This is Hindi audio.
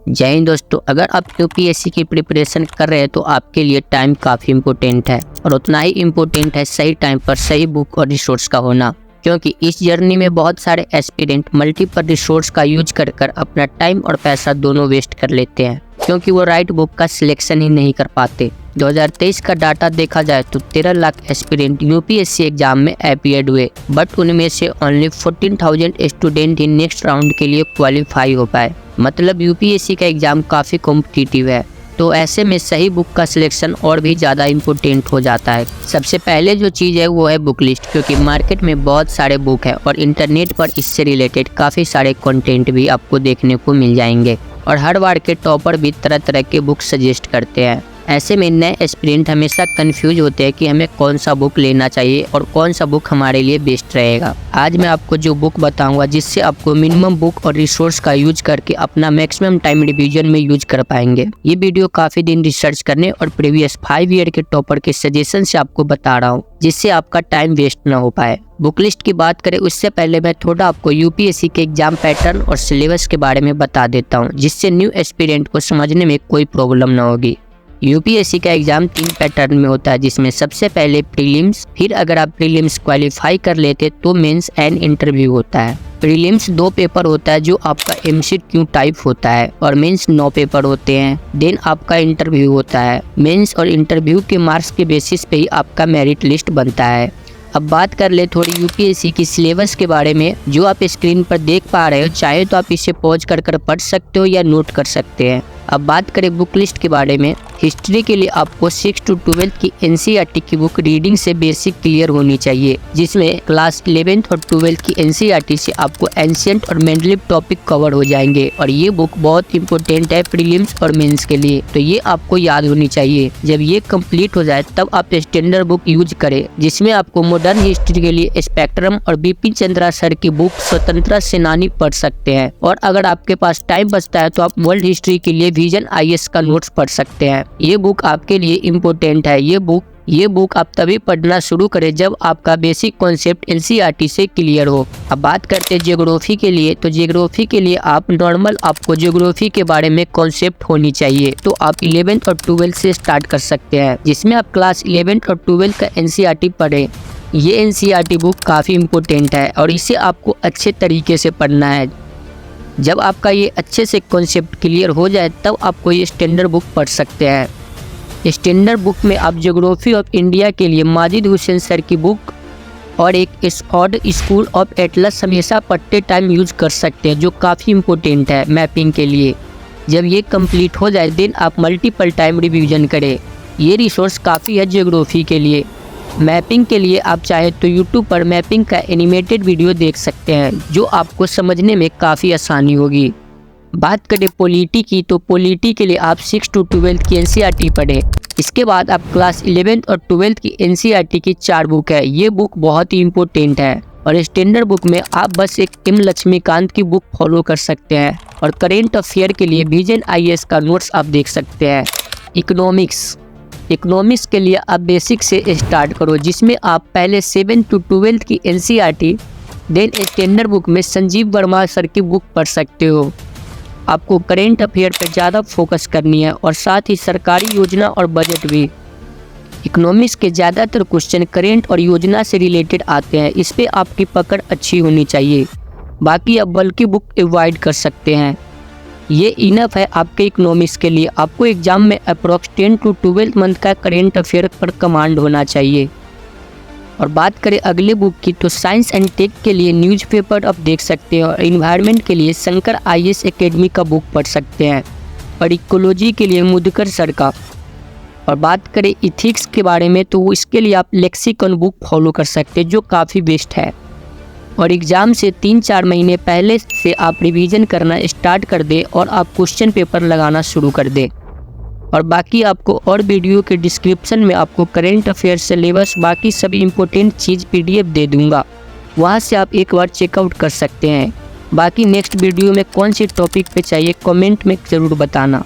जय हिंद दोस्तों, अगर आप यूपीएससी की प्रिपरेशन कर रहे हैं तो आपके लिए टाइम काफ़ी इम्पोर्टेंट है और उतना ही इम्पोर्टेंट है सही टाइम पर सही बुक और रिसोर्स का होना। क्योंकि इस जर्नी में बहुत सारे एस्पिरेंट मल्टीपल रिसोर्स का यूज कर अपना टाइम और पैसा दोनों वेस्ट कर लेते हैं, क्योंकि वो राइट बुक का सिलेक्शन ही नहीं कर पाते। 2023 का डाटा देखा जाए तो 13 लाख एस्पिरेंट यूपीएससी एग्जाम में अपीयर्ड हुए, बट उनमें से ओनली 14,000 स्टूडेंट ही नेक्स्ट राउंड के लिए क्वालिफाई हो पाए। मतलब यूपीएससी का एग्जाम काफ़ी कॉम्पिटिटिव है, तो ऐसे में सही बुक का सिलेक्शन और भी ज़्यादा इम्पोर्टेंट हो जाता है। सबसे पहले जो चीज़ है वो है बुक लिस्ट, क्योंकि मार्केट में बहुत सारे बुक हैं और इंटरनेट पर इससे रिलेटेड काफ़ी सारे कंटेंट भी आपको देखने को मिल जाएंगे और हर बार के टॉपर भी तरह तरह के बुक सजेस्ट करते हैं। ऐसे में नए एस्पिरेंट हमेशा कंफ्यूज होते हैं कि हमें कौन सा बुक लेना चाहिए और कौन सा बुक हमारे लिए बेस्ट रहेगा। आज मैं आपको जो बुक बताऊंगा जिससे आपको मिनिमम बुक और रिसोर्स का यूज करके अपना मैक्सिमम टाइम रिवीजन में यूज कर पाएंगे। ये वीडियो काफ़ी दिन रिसर्च करने और प्रीवियस 5 ईयर के टॉपर के सजेशन से आपको बता रहा हूँ, जिससे आपका टाइम वेस्ट ना हो पाए। बुक लिस्ट की बात करें उससे पहले मैं थोड़ा आपको यूपीएससी के एग्जाम पैटर्न और सिलेबस के बारे में बता देता हूँ, जिससे न्यू एस्पिरेंट को समझने में कोई प्रॉब्लम ना होगी। यूपीएससी का एग्जाम 3 पैटर्न में होता है, जिसमें सबसे पहले प्रीलिम्स, फिर अगर आप प्रीलिम्स क्वालिफाई कर लेते तो मेंस एंड इंटरव्यू होता है। प्रीलिम्स 2 पेपर होता है जो आपका एमसीक्यू टाइप होता है और मेंस 9 पेपर होते हैं। देन आपका इंटरव्यू होता है। मेंस और इंटरव्यू के मार्क्स के बेसिस पे ही आपका मेरिट लिस्ट बनता है। अब बात कर ले थोड़ी यूपीएससी की सिलेबस के बारे में, जो आप स्क्रीन पर देख पा रहे हो। चाहे तो आप इसे पॉज कर पढ़ सकते हो या नोट कर सकते हैं। अब बात करें बुक लिस्ट के बारे में, हिस्ट्री के लिए आपको 6 to 12 की एनसीईआरटी की बुक रीडिंग से बेसिक क्लियर होनी चाहिए, जिसमें क्लास 11th और 12th की एनसीईआरटी से आपको एंशिएंट और मेंडलीव टॉपिक कवर हो जाएंगे और ये बुक बहुत इंपॉर्टेंट है प्रीलिम्स और मेंस के लिए, तो ये आपको याद होनी चाहिए। जब ये कंप्लीट हो जाए तब आप स्टैंडर्ड बुक यूज करें, जिसमें आपको मॉडर्न हिस्ट्री के लिए स्पेक्ट्रम और बिपिन चंद्रा सर की बुक स्वतंत्रता सेनानी पढ़ सकते हैं। और अगर आपके पास टाइम बचता है तो आप वर्ल्ड हिस्ट्री के लिए विजन आईएएस का नोट्स पढ़ सकते हैं। ये बुक आपके लिए इम्पोर्टेंट है। ये बुक आप तभी पढ़ना शुरू करें जब आपका बेसिक कॉन्सेप्ट एनसीईआरटी से क्लियर हो। अब बात करते हैं ज्योग्राफी के लिए, तो ज्योग्राफी के लिए आप नॉर्मल आपको ज्योग्राफी के बारे में कॉन्सेप्ट होनी चाहिए, तो आप 11th और 12th से स्टार्ट कर सकते हैं, जिसमें आप क्लास 11th और 12th का एनसीईआरटी पढ़ें। ये एनसीईआरटी बुक काफ़ी इम्पोर्टेंट है और इसे आपको अच्छे तरीके से पढ़ना है। जब आपका ये अच्छे से कॉन्सेप्ट क्लियर हो जाए तब आपको ये स्टैंडर्ड बुक पढ़ सकते हैं। स्टैंडर्ड बुक में आप ज्योग्राफी ऑफ इंडिया के लिए माजिद हुसैन सर की बुक और एक ऑड स्कूल ऑफ एटलस हमेशा पढ़ते टाइम यूज कर सकते हैं, जो काफ़ी इम्पोर्टेंट है मैपिंग के लिए। जब ये कंप्लीट हो जाए देन आप मल्टीपल टाइम रिवीजन करें। ये रिसोर्स काफ़ी है ज्योग्राफी के लिए। मैपिंग के लिए आप चाहे तो यूट्यूब पर मैपिंग का एनिमेटेड वीडियो देख सकते हैं, जो आपको समझने में काफ़ी आसानी होगी। बात करें पॉलिटी की, तो पॉलिटी के लिए आप 6 to 12 की एनसीईआरटी पढ़ें। इसके बाद आप क्लास 11th और 12th की एनसीईआरटी की 4 बुक है। ये बुक बहुत ही इम्पोर्टेंट है और स्टैंडर्ड बुक में आप बस एक एम लक्ष्मीकांत की बुक फॉलो कर सकते हैं और करेंट अफेयर के लिए विजन आईएएस का नोट्स आप देख सकते हैं। इकोनॉमिक्स के लिए आप बेसिक से स्टार्ट करो, जिसमें आप पहले 7 to 12 की एनसीईआरटी, देन स्टैंडर्ड बुक में संजीव वर्मा सर की बुक पढ़ सकते हो। आपको करेंट अफेयर पर ज़्यादा फोकस करनी है और साथ ही सरकारी योजना और बजट भी। इकोनॉमिक्स के ज़्यादातर क्वेश्चन करेंट और योजना से रिलेटेड आते हैं, इस पर आपकी पकड़ अच्छी होनी चाहिए। बाकी आप बल्कि बुक अवॉइड कर सकते हैं। ये इनफ है आपके इकोनॉमिक्स के लिए। आपको एग्जाम में अप्रॉक्स 10 to 12 मंथ का करेंट अफेयर पर कमांड होना चाहिए। और बात करें अगले बुक की, तो साइंस एंड टेक के लिए न्यूज़पेपर आप देख सकते हैं और इन्वायरमेंट के लिए शंकर आईएएस एकेडमी का बुक पढ़ सकते हैं और इकोलॉजी के लिए मुदकर सर का। और बात करें इथिक्स के बारे में, तो इसके लिए आप लेक्सिकन बुक फॉलो कर सकते हैं, जो काफ़ी बेस्ट है। और एग्ज़ाम से 3-4 महीने पहले से आप रिवीजन करना स्टार्ट कर दें और आप क्वेश्चन पेपर लगाना शुरू कर दें। और बाकी आपको और वीडियो के डिस्क्रिप्शन में आपको करेंट अफेयर सिलेबस बाकी सभी इम्पोर्टेंट चीज़ पीडीएफ दे दूंगा, वहां से आप एक बार चेकआउट कर सकते हैं। बाकी नेक्स्ट वीडियो में कौन सी टॉपिक पे चाहिए कमेंट में ज़रूर बताना।